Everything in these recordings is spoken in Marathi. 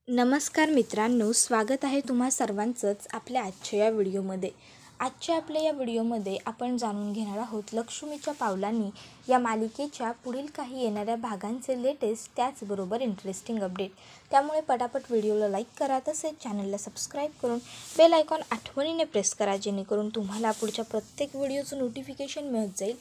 नमस्कार मित्रांनो, स्वागत आहे तुम्हा सर्वांचंच आपल्या आजच्या या व्हिडिओमध्ये. आपल्या या व्हिडिओमध्ये आपण जाणून घेणार आहोत लक्ष्मीच्या पावलांनी या मालिकेच्या पुढील काही येणाऱ्या भागांचे लेटेस्ट त्याचबरोबर इंटरेस्टिंग अपडेट. त्यामुळे पटापट व्हिडिओला लाईक करा, तसेच चॅनलला सबस्क्राईब करून बेल आयकॉन आठवणीने प्रेस करा, जेणेकरून तुम्हाला पुढच्या प्रत्येक व्हिडिओचं नोटिफिकेशन मिळत जाईल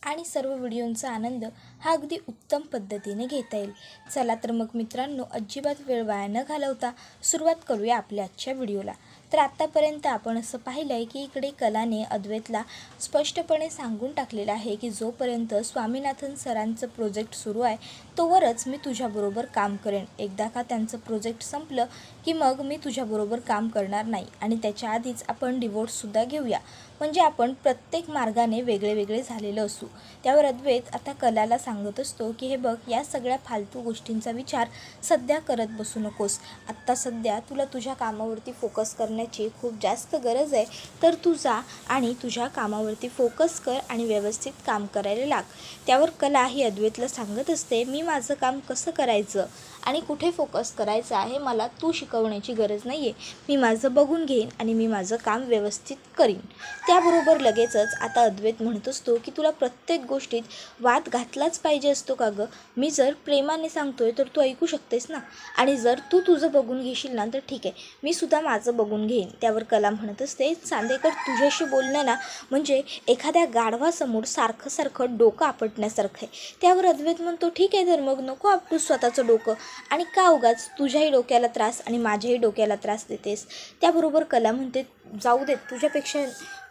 आणि सर्व व्हिडिओंचा आनंद हा अगदी उत्तम पद्धतीने घेता येईल. चला तर मग मित्रांनो, अजिबात वेळ वाया न घालवता सुरुवात करूया आपल्या आजच्या व्हिडिओला. तर आत्तापर्यंत आपण असं पाहिलं आहे की इकडे कलाने अद्वैतला स्पष्टपणे सांगून टाकलेलं आहे की जोपर्यंत स्वामीनाथन सरांचं प्रोजेक्ट सुरू आहे तोवरच मी तुझ्याबरोबर काम करेन. एकदा का त्यांचं प्रोजेक्ट संपलं की मग मी तुझ्याबरोबर काम करणार नाही आणि त्याच्या आधीच आपण डिवोर्ससुद्धा घेऊया, म्हणजे आपण प्रत्येक मार्गाने वेगळे वेगळे झालेलं असू. त्यावर अद्वैत आता कलाला सांगत असतो की हे बघ, या सगळ्या फालतू गोष्टींचा विचार सध्या करत बसू नकोस. आत्ता सध्या तुला तुझ्या कामावरती फोकस करण्याची खूप जास्त गरज आहे, तर तू जा आणि तुझ्या कामावरती फोकस कर आणि व्यवस्थित काम करायला लाग. त्यावर कला ही अद्वैतला सांगत असते, मी माझं काम कसं करायचं आणि कुठे फोकस करायचं आहे मला तू शिकवण्याची गरज नाही आहे. मी माझं बघून घेईन आणि मी माझं काम व्यवस्थित करीन. त्याबरोबर लगेचच आता अद्वैत म्हणत असतो की तुला प्रत्येक गोष्टीत वाद घातलाच पाहिजे असतो का गं? मी जर प्रेमाने सांगतोय तर तू ऐकू शकतेस ना, आणि जर तू तुझं बघून घेशील ना तर ठीक आहे, मी सुद्धा माझं बघून घेईन. त्यावर कला म्हणत असते, चांदेकर तुझ्याशी बोलणं ना म्हणजे एखाद्या गाढवासमोर सारखं सारखं डोकं आपटण्यासारखं आहे. त्यावर अद्वैत म्हणतो, ठीक आहे तर मग नको आपटू स्वतःचं डोकं, आणि का उगाच तुझ्याही डोक्याला त्रास आणि माझ्याही डोक्याला त्रास देतेस. त्याबरोबर कला म्हणते, जाऊ देत, तुझ्यापेक्षा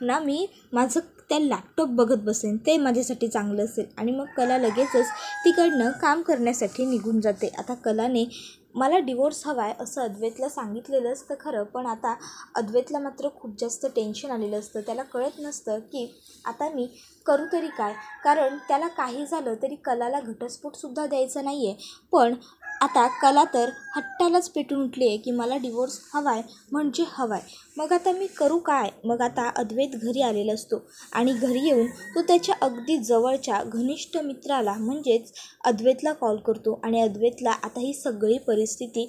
ना मी माझं त्या लॅपटॉप बघत बसेन, ते माझ्यासाठी चांगलं असेल. आणि मग कला लगेचच तिकडनं काम करण्यासाठी निघून जाते. आता कलाने मला डिवोर्स हवा आहे असं अद्वैतला सांगितलेलं असतं खरं, पण आता अद्वैतला मात्र खूप जास्त टेन्शन आलेलं असतं. त्याला कळत नसतं की आता मी करू तरी काय, कारण त्याला काही झालं तरी कलाला घटस्फोटसुद्धा द्यायचा नाही आहे. पण आता कला तर हट्टालाच पेटून उठली आहे की मला डिवोर्स हवा आहे म्हणजे हवा आहे. मग आता मी करू काय? मग आता अद्वैत घरी आलेला असतो आणि घरी येऊन तो त्याच्या अगदी जवळच्या घनिष्ठ मित्राला म्हणजेच अद्वैतला कॉल करतो आणि अद्वैतला आता ही सगळी परिस्थिती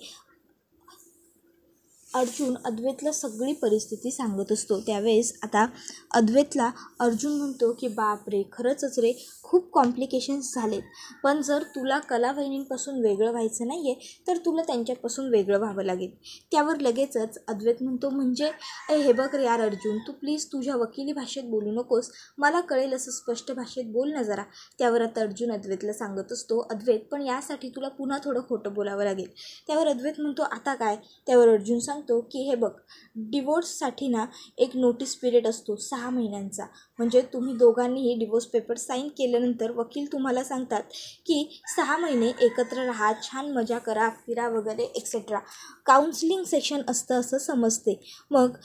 अद्वैतला सगळी परिस्थिती सांगत असतो. त्यावेळेस आता अद्वैतला अर्जुन म्हणतो की बाप रे, खरंच रे, खूप कॉम्प्लिकेशन्स झालेत, पण जर तुला कला वहिनींपासून वेगळं व्हायचं नाही आहे तर तुला त्यांच्यापासून वेगळं व्हावं लागेल. त्यावर लगेचच अद्वैत म्हणतो, म्हणजे हे बघ रे यार अर्जुन, तू प्लीज तुझ्या वकिली भाषेत बोलू नकोस, मला कळेल असं स्पष्ट भाषेत बोल ना जरा. त्यावर आता अर्जुन अद्वैतला सांगत असतो, अद्वैत पण यासाठी तुला पुन्हा थोडं खोटं बोलावं लागेल. त्यावर अद्वैत म्हणतो, आता काय? त्यावर अर्जुन सांगतो की हे बघ, डिवोर्ससाठी ना एक नोटीस पिरियड असतो 6 महिन्यांचा. म्हणजे तुम्ही दोघांनीही डिवोर्स पेपर साईन केल्यानंतर वकील तुम्हाला सांगतात की 6 महिने एकत्र राहा, छान मजा करा, फिरा वगैरे एक्सेट्रा. काउन्सिलिंग सेशन असतं असं समजते. मग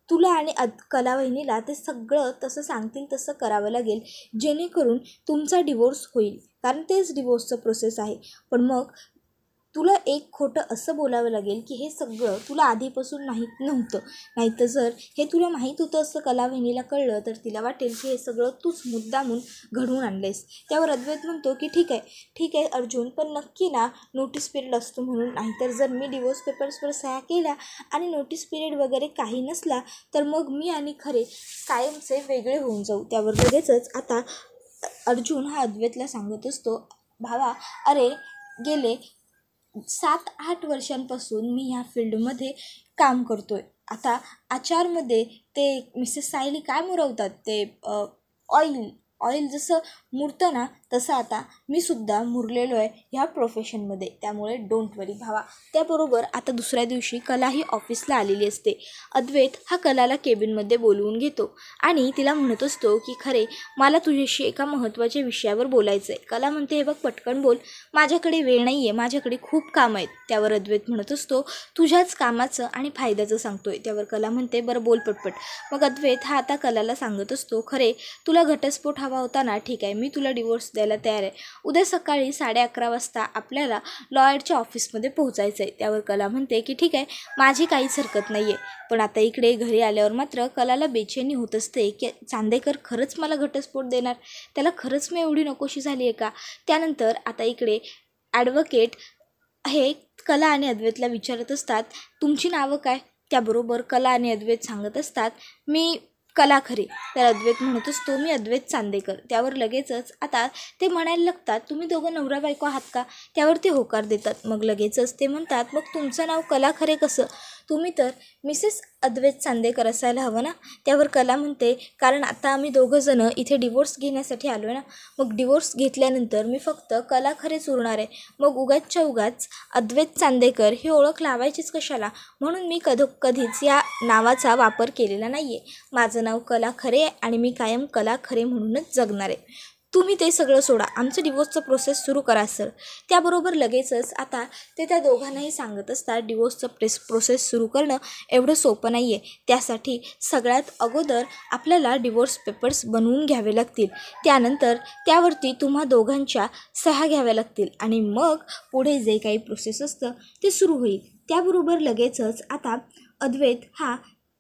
तुला आणि कला वहिनीला ते सगळं तसं सांगतील तसं करावं लागेल, जेणेकरून तुमचा डिवोर्स होईल, कारण तेच डिवोर्सचं प्रोसेस आहे. पण मग तुला एक खोटं असं बोलावं लागेल की हे सगळं तुला आधीपासून माहीत नव्हतं. नाहीतर जर हे तुला माहीत होतं असं कला वहिनीला कळलं तर तिला वाटेल की हे सगळं तूच मुद्दामून घडवून आणलेस. त्यावर अद्वैत म्हणतो की ठीक आहे अर्जुन, पण नक्की ना नोटीस पिरियड असतो म्हणून? नाहीतर जर मी डिवोर्स पेपर्सवर सह्या केल्या आणि नोटीस पिरियड वगैरे काही नसला तर मग मी आणि खरे कायमचे वेगळे होऊन जाऊ. त्यावर लगेचच आता अर्जुन हा अद्वैतला सांगत असतो, भावा अरे, गेले 7-8 वर्षांपासून मी ह्या फील्डमध्ये काम करतो आहे. आता आचारमध्ये ते मिसेस सायली काय मुरवतात, ते ऑइल जसं मुरतं ना तसं आता मी सुद्धा मुरलेलो आहे ह्या प्रोफेशनमध्ये. त्यामुळे डोंट वरी भावा. त्याबरोबर आता दुसऱ्या दिवशी कला ही ऑफिसला आलेली असते. अद्वैत हा कलाला केबिनमध्ये बोलवून घेतो आणि तिला म्हणत असतो की खरे मला तुझ्याशी एका महत्त्वाच्या विषयावर बोलायचं आहे. कला म्हणते, हे बघ पटकन बोल, माझ्याकडे वेळ नाही आहे, माझ्याकडे खूप काम आहेत. त्यावर अद्वैत म्हणत असतो, तुझ्याच कामाचं आणि फायद्याचं सांगतोय. त्यावर कला म्हणते, बरं बोल पटपट. मग अद्वैत हा आता कलाला सांगत असतो, खरे तुला घटस्फोट हवा होता ना, ठीक आहे, मी तुला डिवोर्स द्यायला तयार आहे. उद्या सकाळी 11:30 वाजता आपल्याला लॉयरच्या ऑफिसमध्ये पोहोचायचं आहे. त्यावर कला म्हणते की ठीक आहे, माझी काहीच हरकत नाही आहे. पण आता इकडे घरी आल्यावर मात्र कलाला बेचैनी होत असते की चांदेकर खरंच मला घटस्फोट देणार, त्याला खरंच मी एवढी नकोशी झाली आहे का? त्यानंतर आता इकडे ॲडव्होकेट हे कला आणि अद्वैतला विचारत असतात, तुमची नावं काय? त्याबरोबर कला आणि अद्वैत सांगत असतात, मी कला खरे. तर अद्वैत म्हणत असतो, मी अद्वैत चांदेकर. त्यावर लगेचच आता ते म्हणायला लागतात, तुम्ही दोघं नवरा बायको आहात का? त्यावर ते होकार देतात. मग लगेचच ते म्हणतात, मग तुमचं नाव कला खरे कसं? तुम्ही तर मिसेस अद्वैत चांदेकर असायला हवं ना? त्यावर कला म्हणते, कारण आता आम्ही दोघंजणं इथे डिवोर्स घेण्यासाठी आलो आहे ना. मग डिवोर्स घेतल्यानंतर मी फक्त कला खरेच उरणार आहे. मग उगाचच्या उगाच अद्वैत चांदेकर ही ओळख लावायचीच कशाला? म्हणून मी कधीच या नावाचा वापर केलेला नाही आहे. माझं नाव कला खरे आहे आणि मी कायम कला खरे म्हणूनच जगणार आहे. तुम्ही ते सगळं सोडा, आमचं डिवोर्सचं प्रोसेस सुरू करा सर. त्याबरोबर लगेचच आता ते त्या दोघांनाही सांगत असतात, डिवोर्सचं प्रोसेस सुरू करणं एवढं सोपं नाही आहे. त्यासाठी सगळ्यात अगोदर आपल्याला डिवोर्स पेपर्स बनवून घ्यावे लागतील. त्यानंतर त्यावरती तुम्हा दोघांच्या सह्या घ्याव्या लागतील आणि मग पुढे जे काही प्रोसेस असतं ते सुरू होईल. त्याबरोबर लगेचच आता अद्वैत हा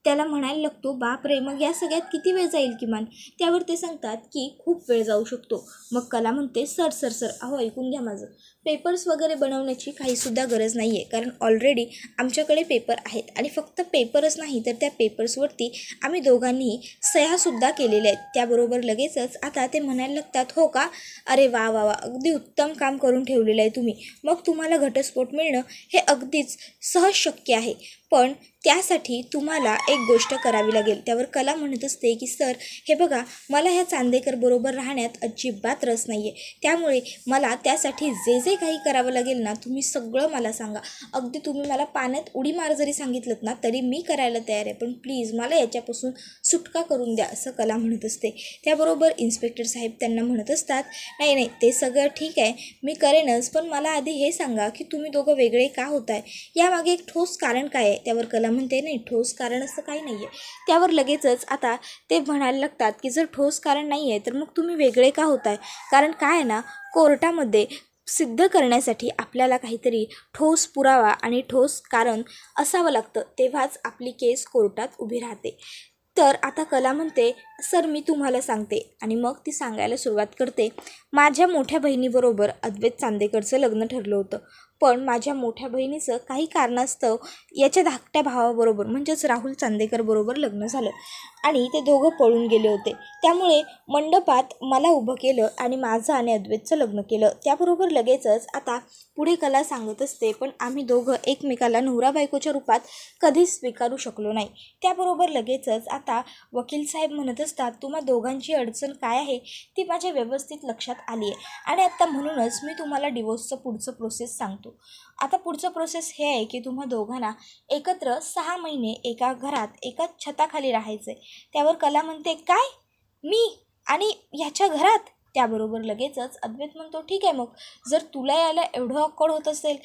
त्याला म्हणायला लागतो, बापरे, मग या सगळ्यात किती वेळ जाईल किमान? त्यावर ते सांगतात की खूप वेळ जाऊ शकतो. मग कला म्हणते, सर सर सर अहो ऐकून घ्या माझं. पेपर्स वगैरे बनवण्याची काहीसुद्धा गरज नाही आहे, कारण ऑलरेडी आमच्याकडे पेपर आहेत आणि फक्त पेपरच नाही तर त्या पेपर्सवरती आम्ही दोघांनी सह्यासुद्धा केलेल्या आहेत. त्याबरोबर लगेचच आता ते म्हणायला लागतात, हो का? अरे वा वा वा, अगदी उत्तम काम करून ठेवलेलं आहे तुम्ही. मग तुम्हाला घटस्फोट मिळणं हे अगदीच सहज शक्य आहे, पण त्यासाठी तुम्हाला एक गोष्ट करावी लागेल. त्यावर कला म्हणत असते की सर हे बघा, मला ह्या चांदेकर बरोबर राहण्यात अजिबात रस नाही आहे. त्यामुळे मला त्यासाठी जे जे काही करावं लागेल ना, तुम्ही सगळं मला सांगा. अगदी तुम्ही मला पाण्यात उडी मार जरी सांगितलं ना तरी मी करायला तयार आहे, पण प्लीज मला याच्यापासून सुटका करून द्या, असं कला म्हणत असते. त्याबरोबर इन्स्पेक्टर साहेब त्यांना म्हणत असतात, नाही नाही ते सगळं ठीक आहे, मी करेनच, पण मला आधी हे सांगा की तुम्ही दोघं वेगळे का होत आहे? यामागे एक ठोस कारण काय आहे? त्यावर कला म्हणते, नाही ठोस कारण असं काही नाही आहे. त्यावर लगेचच आता ते म्हणायला लागतात की जर ठोस कारण नाही आहे तर मग तुम्ही वेगळे का होत आहे? कारण काय आहे ना, कोर्टामध्ये सिद्ध करण्यासाठी आपल्याला काहीतरी ठोस पुरावा आणि ठोस कारण असावं लागतं, तेव्हाच आपली केस कोर्टात उभी राहते. तर आता कला म्हणते, सर मी तुम्हाला सांगते. आणि मग ती सांगायला सुरुवात करते, माझ्या मोठ्या बहिणीबरोबर अद्वैत चांदेकरचं लग्न ठरलं होतं, पण माझ्या मोठ्या बहिणीचं काही कारणास्तव याच्या धाकट्या भावाबरोबर म्हणजेच राहुल चांदेकर बरोबर लग्न झालं आणि ते दोघं पळून गेले होते. त्यामुळे मंडपात मला उभं केलं आणि माझं आणि अद्वैतचं लग्न केलं. त्याबरोबर लगेचच आता पुढे कला सांगत असते, पण आम्ही दोघं एकमेकाला नवरा बायकोच्या रूपात कधीच स्वीकारू शकलो नाही. त्याबरोबर लगेचच आता वकील साहेब म्हणत असतात, तुम्हा दोघांची अडचण काय आहे ती माझ्या व्यवस्थित लक्षात आली आहे आणि आत्ता म्हणूनच मी तुम्हाला डिवोर्सचं पुढचं प्रोसेस सांगतो. आता पुढचं प्रोसेस हे आहे की तुम्हा दोघांना एकत्र 6 महिने एका घरात एका छताखाली राहायचं आहे. त्यावर कला म्हणते, काय मी आणि ह्याच्या घरात? त्याबरोबर लगेचच अद्वैत म्हणतो, ठीक आहे, मग जर तुला यायला एवढं अक्कड होत असेल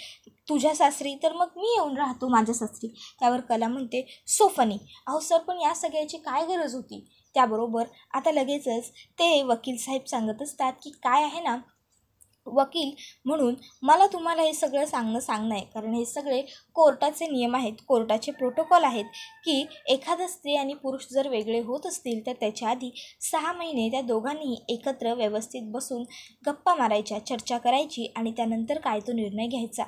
तुझ्या सासरी तर मग मी येऊन राहतो माझ्या सासरी. त्यावर कला म्हणते, सो फनी. अहो सर, पण या सगळ्याची काय गरज होती? त्याबरोबर आता लगेचच ते वकील साहेब सांगत असतात की काय आहे ना, वकील म्हणून मला तुम्हाला हे सगळं सांगणं आहे, कारण हे सगळे कोर्टाचे नियम आहेत, कोर्टाचे प्रोटोकॉल आहेत की एखादा स्त्री आणि पुरुष जर वेगळे होत असतील तर त्याच्या आधी 6 महिने त्या दोघांनीही एकत्र व्यवस्थित बसून गप्पा मारायच्या, चर्चा करायची आणि त्यानंतर काय तो निर्णय घ्यायचा.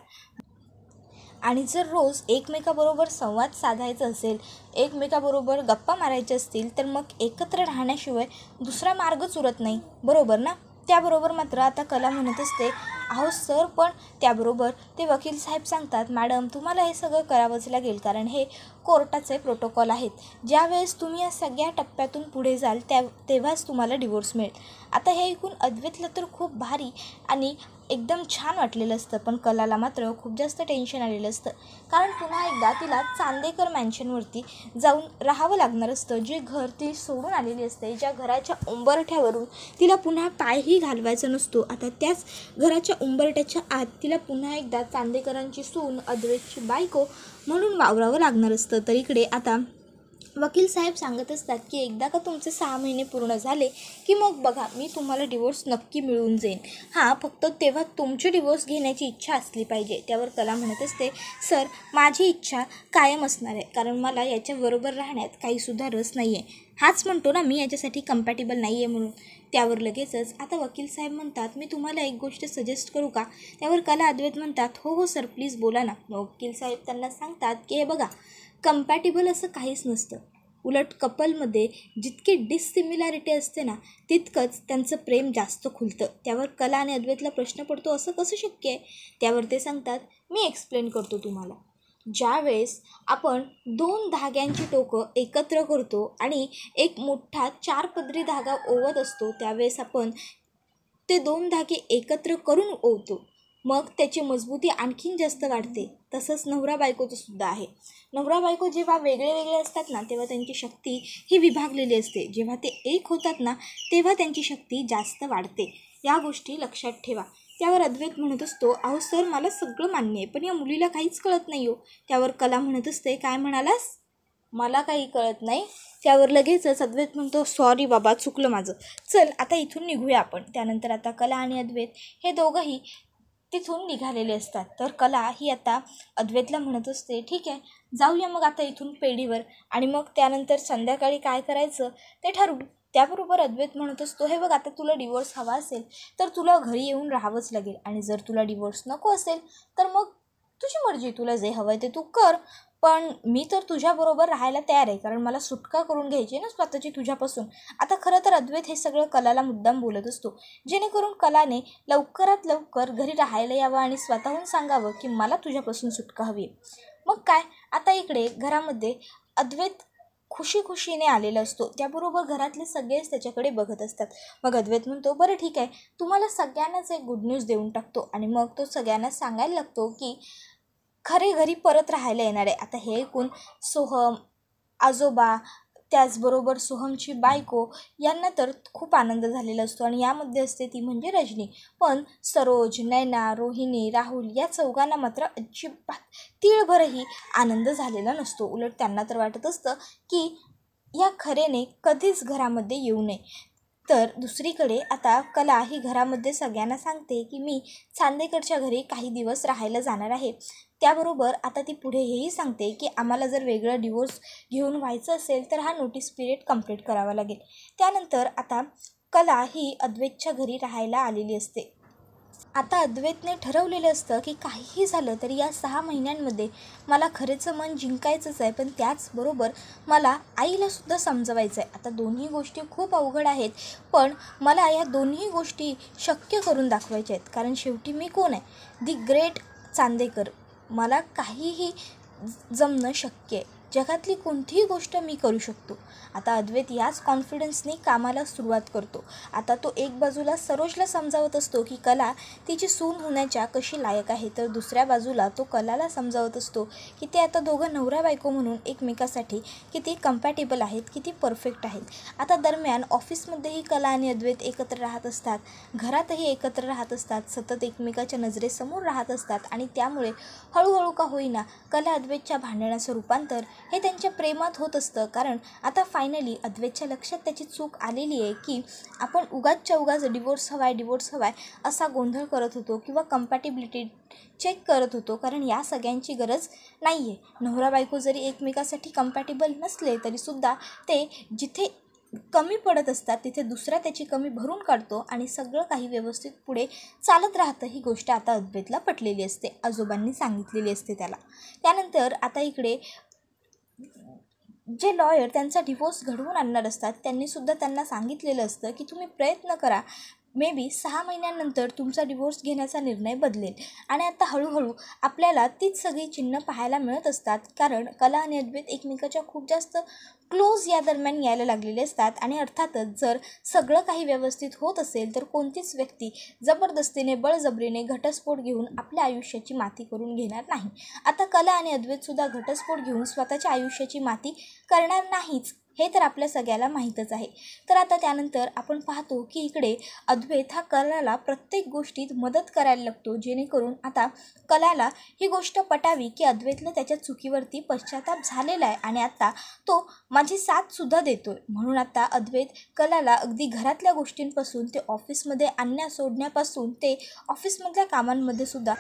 आणि जर रोज एकमेकाबरोबर संवाद साधायचा असेल, एकमेकाबरोबर गप्पा मारायचे असतील तर मग एकत्र राहण्याशिवाय दुसरा मार्गच उरत नाही, बरोबर ना? त्याबरोबर मात्र आता कला म्हणत असते, अहो सर, पण त्याबरोबर ते वकील साहेब सांगतात, मॅडम तुम्हाला हे सगळं करावंच लागेल, कारण हे कोर्टाचे प्रोटोकॉल आहेत. ज्यावेळेस तुम्ही या सगळ्या टप्प्यातून पुढे जाल तेव्हाच तुम्हाला डिवोर्स मिळेल. आता हे ऐकून अद्वैतला तर खूप भारी आणि एकदम छान वाटलेलं असतं, पण कलाला मात्र खूप जास्त टेन्शन आलेलं असतं, कारण पुन्हा एकदा तिला चांदेकर मॅन्शनवरती जाऊन राहावं लागणार असतं, जे घर ती सोडून आलेली असते, ज्या घराच्या उंबरठ्यावरून तिला पुन्हा पायही घालवायचा नसतो. आता त्याच घराच्या उंबरठ्याच्या आत तिला पुन्हा एकदा चांदेकरांची सून, अद्वैतची बायको म्हणून वावरावं लागणार असतं. तर इकडे आता वकील साहेब सांगत असतात की एकदा का तुमचे 6 महिने पूर्ण झाले की मग बघा, मी तुम्हाला डिवोर्स नक्की मिळून जाईन. हां, फक्त तेव्हा तुमची डिवोर्स घेण्याची इच्छा असली पाहिजे. त्यावर कला म्हणत असते, सर माझी इच्छा कायम असणार आहे, कारण मला याच्याबरोबर राहण्यात काहीसुद्धा रस नाही आहे. हाच म्हणतो ना मी याच्यासाठी कम्पॅटेबल नाही आहे म्हणून. त्यावर लगेचच आता वकील साहेब म्हणतात, मी तुम्हाला एक गोष्ट सजेस्ट करू का? त्यावर कला अद्वैत म्हणतात, हो हो सर प्लीज बोला ना. मग वकील साहेब त्यांना सांगतात की हे बघा, कम्पॅटिबल असं काहीच नसतं. उलट कपलमध्ये जितकी डिससिमिलॅरिटी असते ना, तितकंच त्यांचं प्रेम जास्त खुलतं. त्यावर कला आणि अद्वैतला प्रश्न पडतो, असं कसं शक्य आहे? त्यावर ते सांगतात, मी एक्सप्लेन करतो तुम्हाला. ज्यावेळेस आपण 2 धाग्यांची टोकं एकत्र करतो आणि एक मोठा 4 पदरी धागा ओवत असतो, त्यावेळेस आपण ते 2 धागे एकत्र करून ओवतो. मग त्याची मजबूती आणखीन जास्त वाढते. तसंच नवरा बायकोचं सुद्धा आहे. नवरा बायको जेव्हा वेगळे वेगळे असतात ना, तेव्हा त्यांची शक्ती ही विभागलेली असते. जेव्हा ते एक होतात ना, तेव्हा त्यांची शक्ती जास्त वाढते. या गोष्टी लक्षात ठेवा. त्यावर अद्वैत म्हणत असतो, अहो सर मला सगळं मान्य आहे, पण या मुलीला काहीच कळत नाही हो. त्यावर कला म्हणत असते, काय म्हणालास? मला काही कळत नाही. त्यावर लगेचच अद्वैत म्हणतो, सॉरी बाबा चुकलं माझं, चल आता इथून निघूया आपण. त्यानंतर आता कला आणि अद्वैत हे दोघंही तिथून निघालेले असतात. तर कला ही आता अद्वैतला म्हणत असते, ठीक आहे जाऊया मग आता इथून पेढीवर, आणि मग त्यानंतर संध्याकाळी काय करायचं ते ठरवू. त्याबरोबर अद्वैत म्हणत असतो, हे बघ आता तुला डिवोर्स हवा असेल तर तुला घरी येऊन राहावंच लागेल, आणि जर तुला डिवोर्स नको असेल तर मग तुझी मर्जी, तुला जे हवं आहे ते तू कर. पण मी तर तुझ्याबरोबर राहायला तयार आहे, कारण मला सुटका करून घ्यायची ना स्वतःची तुझ्यापासून. आता खरं तर अद्वैत हे सगळं कलाला मुद्दाम बोलत असतो, जेणेकरून कलाने लवकरात लवकर घरी राहायला यावं आणि स्वतःहून सांगावं की मला तुझ्यापासून सुटका हवी आहे. मग काय, आता इकडे घरामध्ये अद्वैत खुशीने आलेला असतो. त्याबरोबर घरातले सगळेच त्याच्याकडे बघत असतात. मग अद्वैत म्हणतो, बरं ठीक आहे, तुम्हाला सगळ्यांनाच एक गुड न्यूज देऊन टाकतो. आणि मग तो सगळ्यांना सांगायला लागतो की खरे घरी परत राहायला येणार आहे. आता हे ऐकून सोहम, आजोबा, त्याचबरोबर सोहमची बायको यांना तर खूप आनंद झालेला असतो, आणि यामध्ये असते ती म्हणजे रजनी. पण सरोज, नैना, रोहिणी, राहुल या चौघांना मात्र अजिबात तीळभरही आनंद झालेला नसतो. उलट त्यांना तर वाटत असतं की या खरेने कधीच घरामध्ये येऊ नये. तर दुसरीकडे आता कला ही घरामध्ये सगळ्यांना सांगते की मी चांदेकरच्या घरी काही दिवस राहायला जाणार आहे. त्याबरोबर आता ती पुढे हेही सांगते की आम्हाला जर वेगळं डिवोर्स घेऊन व्हायचं असेल तर हा नोटीस पिरियड कंप्लीट करावा लागेल. त्यानंतर आता कला ही अद्वैतच्या घरी राहायला आलेली असते. आता अद्वैतने ठरवलेलं असतं की काहीही झालं तरी या 6 महिन्यांमध्ये मला खरेचं मन जिंकायचंच आहे, पण त्याचबरोबर मला आईलासुद्धा समजवायचं आहे. आता दोन्ही गोष्टी खूप अवघड आहेत, पण मला या दोन्ही गोष्टी शक्य करून दाखवायच्या आहेत. कारण शेवटी मी कोण आहे? The great Chandekar. मला काहीही जमणं शक्य आहे. जगातली कोणतीही गोष्ट मी करू शकतो. आता अद्वैत याच कॉन्फिडन्सने कामाला सुरुवात करतो. आता तो एक बाजूला सरोजला समजावत असतो की कला तिची सून होण्याच्या कशी लायक आहे, तर दुसऱ्या बाजूला तो कलाला समजावत असतो की ते आता दोघं नवरा बायको म्हणून एकमेकासाठी किती कम्पॅटेबल आहेत, किती परफेक्ट आहेत. आता दरम्यान ऑफिसमध्येही कला आणि अद्वैत एकत्र राहत असतात, घरातही एकत्र राहत असतात, सतत एकमेकाच्या नजरेसमोर राहत असतात, आणि त्यामुळे हळूहळू का होईना कला अद्वैतच्या भांडणाचं रूपांतर हे त्यांच्या प्रेमात होत असतं. कारण आता फायनली अद्वैतच्या लक्षात त्याची चूक आलेली आहे की आपण उगाचच्या उगाच डिवोर्स हवाय असा गोंधळ करत होतो किंवा कम्पॅटिबिलिटी चेक करत होतो, कारण या सगळ्यांची गरज नाही आहे. नवरा बायको जरी एकमेकासाठी कम्पॅटेबल नसले तरीसुद्धा ते जिथे कमी पडत असतात तिथे दुसरा त्याची कमी भरून काढतो, आणि सगळं काही व्यवस्थित पुढे चालत राहतं. ही गोष्ट आता अद्वैतला पटलेली असते, आजोबांनी सांगितलेली असते त्याला. त्यानंतर आता इकडे जे लॉयर त्यांचा डिवोर्स घडवून आणणार असतात त्यांनीसुद्धा त्यांना सांगितलेलं असतं की तुम्ही प्रयत्न करा, मे बी 6 महिन्यानंतर तुमचा डिवोर्स घेण्याचा निर्णय बदलेल. आणि आता हळूहळू आपल्याला तीच सगळी चिन्ह पाहायला मिळत असतात, कारण कला आणि अद्वैत एकमेकाच्या खूप जास्त क्लोज या दरम्यान यायला लागलेले असतात. आणि अर्थातच जर सगळं काही व्यवस्थित होत असेल तर कोणतीच व्यक्ती जबरदस्तीने बळजबरीने घटस्फोट घेऊन आपल्या आयुष्याची माती करून घेणार नाही. आता कला आणि अद्वैतसुद्धा घटस्फोट घेऊन स्वतःच्या आयुष्याची माती करणार नाहीच, हे तर आपल्या सगळ्याला माहीतच आहे. तर आता त्यानंतर आपण पाहतो की इकडे अद्वैत हा कलाला प्रत्येक गोष्टीत मदत करायला लागतो, जेणेकरून आता कलाला ही गोष्ट पटावी की अद्वैतला त्याच्या चुकीवरती पश्चाताप झालेला आहे, आणि आता तो माझी साथसुद्धा देतोय. म्हणून आता अद्वैत कलाला अगदी घरातल्या गोष्टींपासून ते ऑफिसमध्ये आणण्या सोडण्यापासून ते ऑफिसमधल्या कामांमध्ये सुद्धा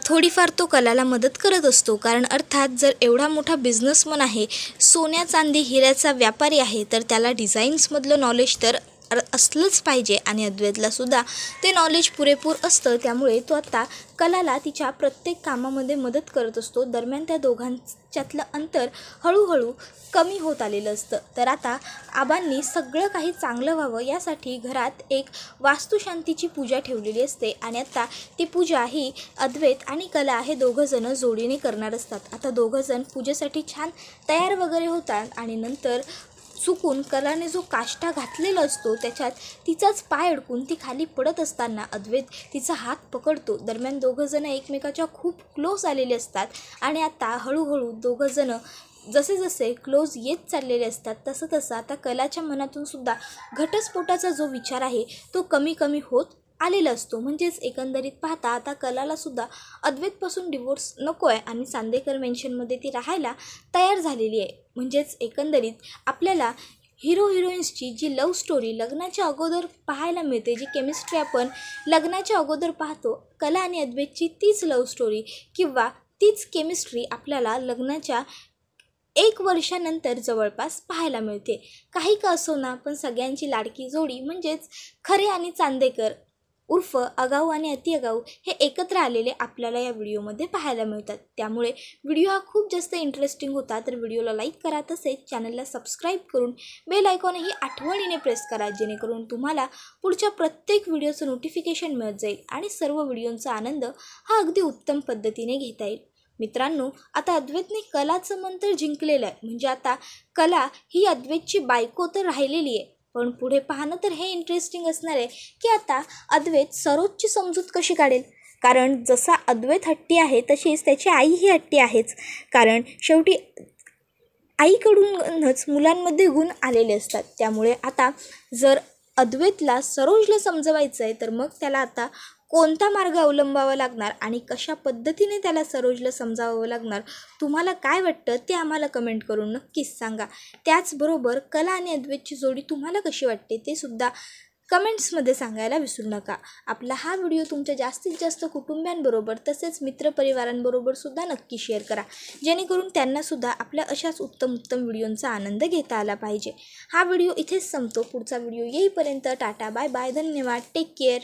थोडीफार तो कलाला मदत करत असतो. कारण अर्थात जर एवढा मोठा बिझनेसमन आहे, सोन्या चांदी हिऱ्याचा व्यापारी आहे, तर त्याला डिझाईन्समधलं नॉलेज तर असलंच पाहिजे आणि अद्वैतलासुद्धा ते नॉलेज पुरेपूर असतं. त्यामुळे तो आता कलाला तिच्या प्रत्येक कामामध्ये मदत करत असतो. दरम्यान त्या दोघांच्यातलं अंतर हळूहळू कमी होत आलेलं असतं. तर आता आबांनी सगळं काही चांगलं व्हावं यासाठी घरात एक वास्तुशांतीची पूजा ठेवलेली असते आणि आता ती पूजा ही अद्वैत आणि कला हे दोघंजणं जोडीने करणार असतात. आता दोघंजण पूजेसाठी छान तयार वगैरे होतात आणि नंतर चुकून कलाने जो काष्टा घातलेला असतो त्याच्यात तिचाच पाय अडकून ती खाली पडत असताना अद्वैत तिचा हात पकडतो. दरम्यान दोघंजणं एकमेकाच्या खूप क्लोज आलेले असतात आणि आता हळूहळू दोघंजणं जसे जसे क्लोज येत चाललेले असतात तसं तसं आता कलाच्या मनातून सुद्धा घटस्फोटाचा जो विचार आहे तो कमी कमी होत आलेला असतो. म्हणजेच एकंदरीत पाहता आता कलालासुद्धा अद्वैतपासून डिवोर्स नको आहे आणि चांदेकर मेन्शनमध्ये ती राहायला तयार झालेली आहे. म्हणजेच एकंदरीत आपल्याला हिरो हिरोईन्सची जी लव्ह स्टोरी लग्नाच्या अगोदर पाहायला मिळते, जी केमिस्ट्री आपण लग्नाच्या अगोदर पाहतो, कला आणि अद्वैतची तीच लव्ह स्टोरी किंवा तीच केमिस्ट्री आपल्याला लग्नाच्या 1 वर्षानंतर जवळपास पाहायला मिळते. काही का असो ना, पण सगळ्यांची लाडकी जोडी म्हणजेच खरे आणि चांदेकर उर्फ आगाऊ आणि अतिआगाऊ हे एकत्र आलेले आपल्याला या व्हिडिओमध्ये पाहायला मिळतात. त्यामुळे व्हिडिओ हा खूप जास्त इंटरेस्टिंग होता. तर व्हिडिओला लाईक करा, तसेच चॅनलला सबस्क्राईब करून बेल आयकॉनही आठवणीने प्रेस करा, जेणेकरून तुम्हाला पुढच्या प्रत्येक व्हिडिओचं नोटिफिकेशन मिळत जाईल आणि सर्व व्हिडिओंचा आनंद हा अगदी उत्तम पद्धतीने घेता येईल. मित्रांनो, आता अद्वैतने कलाचं मन तर जिंकलेलं आहे. म्हणजे आता कला ही अद्वैतची बायको तर राहिलेली आहे, पण पुढे पाहणं तर हे इंटरेस्टिंग असणार आहे की आता अद्वैत सरोजची समजूत कशी काढेल. कारण जसा अद्वैत हट्टी आहे तशीच त्याची आई ही हट्टी आहेच. कारण शेवटी आईकडूनच मुलांमध्ये गुण आलेले असतात. त्यामुळे आता जर अद्वैतला सरोजला समजवायचं आहे तर मग त्याला आता कोणता मार्ग अवलंबावा लागणार आणि कशा पद्धतीने त्याला सरोजला समजावावं लागणार, तुम्हाला काय वाटतं ते आम्हाला कमेंट करून नक्कीच सांगा. त्याचबरोबर कला आणि अद्वैतची जोडी तुम्हाला कशी वाटते ते सुद्धा कमेंट्समध्ये सांगायला विसरू नका. आपला हा व्हिडिओ तुमच्या जास्तीत जास्त कुटुंबियांबरोबर तसेच मित्रपरिवारांबरोबर सुद्धा नक्की शेअर करा, जेणेकरून त्यांनासुद्धा आपल्या अशाच उत्तम उत्तम व्हिडिओंचा आनंद घेता आला पाहिजे. हा व्हिडिओ इथेच संपतो. पुढचा व्हिडिओ येईपर्यंत टाटा बाय बाय, धन्यवाद, टेक केअर.